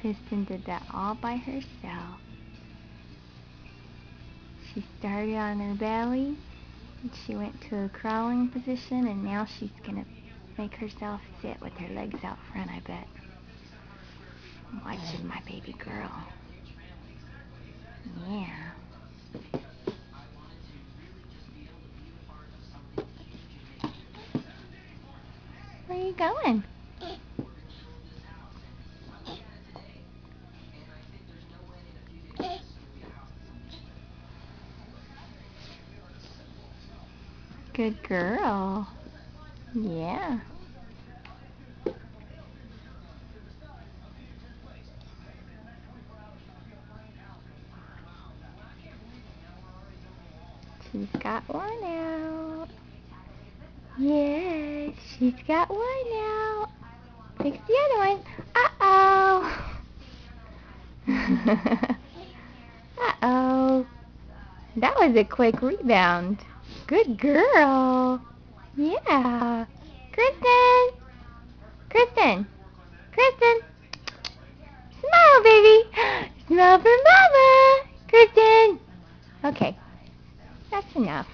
Kristen did that all by herself. She started on her belly, and she went to a crawling position, and now she's going to make herself sit with her legs out front, I bet. I'm watching my baby girl. Yeah. Where are you going? Good girl. Yeah. She's got one out. Yes, she's got one out. Fix the other one. Uh-oh. Uh-oh. That was a quick rebound. Good girl. Yeah. Kristen. Kristen. Kristen. Smile, baby. Smile for Mama. Kristen. Okay. That's enough.